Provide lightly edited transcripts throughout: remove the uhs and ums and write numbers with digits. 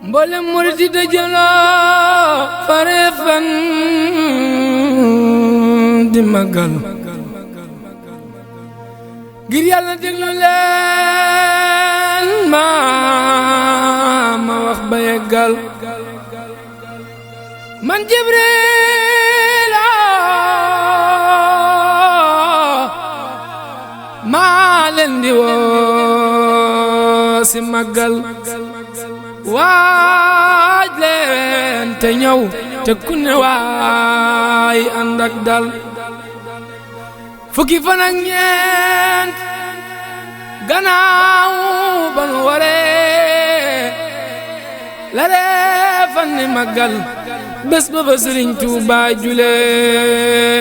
mboolem murid yi dajaloo pare fan di magal ngir Yàlla déglu leen ma wax ba yeggal man Jibril maa leen di woo si magal waaj leen te ñëw te ku ne waay ànd ak dal fukki fan ak ñeent gannaaw ba nu waree la reefan ni magal bés ba fa Sëriñ Tuubaa julee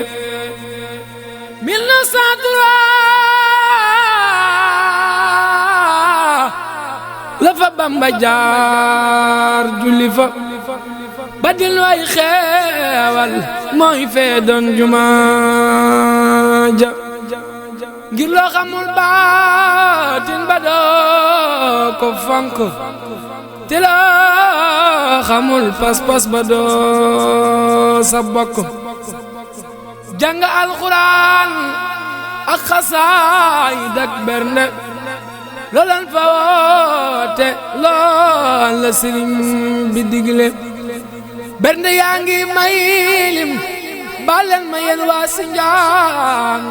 1903 la fa Bamba jaar julli fa ba dil way xeewal mooy fee doon jumaa ja ngir loo xamul baatin ba doo ko fonk te loo xamul pas-pas ba doo sa bokk jàng alxuraan ak xasaayid ak bernde loolan fa woote lool la sëriñ bi digle bernde yaa ngi may lim baleen ma yéen waa Sinjaan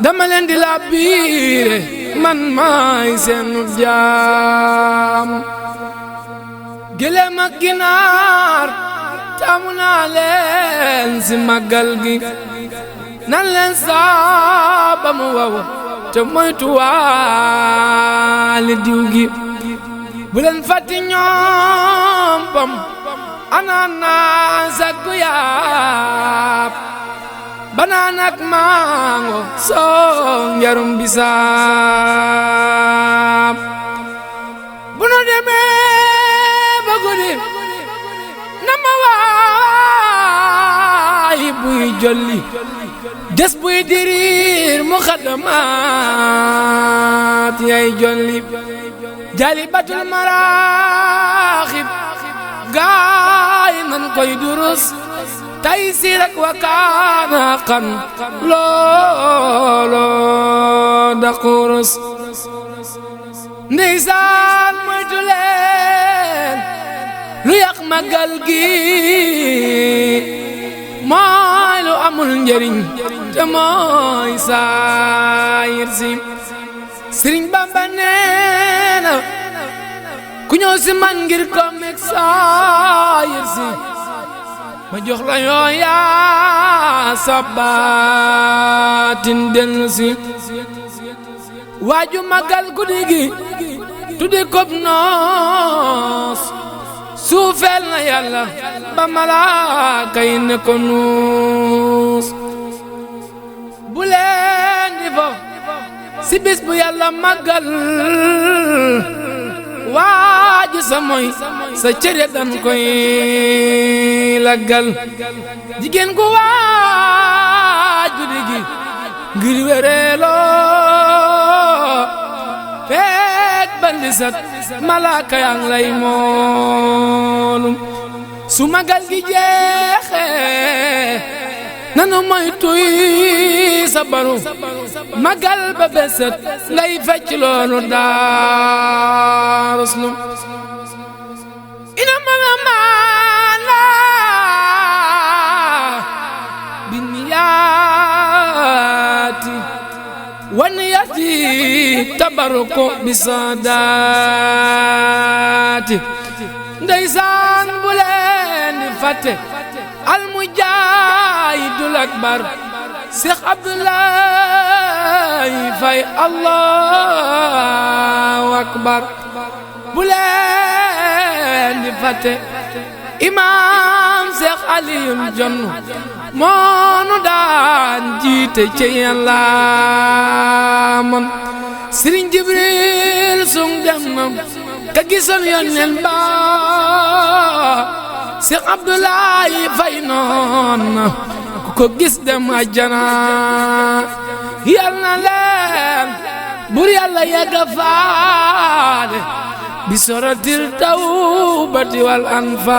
dama leen di la biire man maay seenu jaam gëléem ak ginaar taamu naa leen si màggal gi nan leen saaba mu waw te moytu waale diw gi bu leen fàtti ñoom pom ananas ak guyaab banaan ak mango soo njarum bisaab bu nu demee ba guddi na ma waay buy jolli des buy diriir mu xadamaat yay jolli jalibatul maraaxib gaay nan koy durus tay sirak wa kaana xan loolo daqurus ndeysaan moytu leen lu yàq magal gi mooy lu amul njëriñ te mooy saayir si Sëriñ Bamba neena ku ñëw si man ngir ko mek saayir si ma jox la yaa sabaatin del si waaju magal guddi gi tudde kob noos suufeel na Yàlla ba malaaka yi ne ko nuus bu leen di fo si bis bu Yàlla magal waaju sa moy sa cere dan koy laggal jigéen ku waaju digi ngir wereeloo feek bandi sat malaaka yang lay moolum su magal gi jeexee nanu moy tuy sa baru magal ba beset ngay fecc loolu daaruslu ina mana maana binniyaati waniyati tabaruku bisadaati ndeysaan bu leen di fàtte almujaahidul akbar Seex Abdoulaye Faye Allahu akbar bu leen di fàtte imaam Seex Aliyun Jonn moonu daan jiite ci Yàlla man Sëriñ Jibril sung dem na ka gisoon Yonent ba Seex Abdoulaye Faye noon ko gis dem àjjana Yal na leen bur Yàlla yegga faale بسورة التوبة والأنفال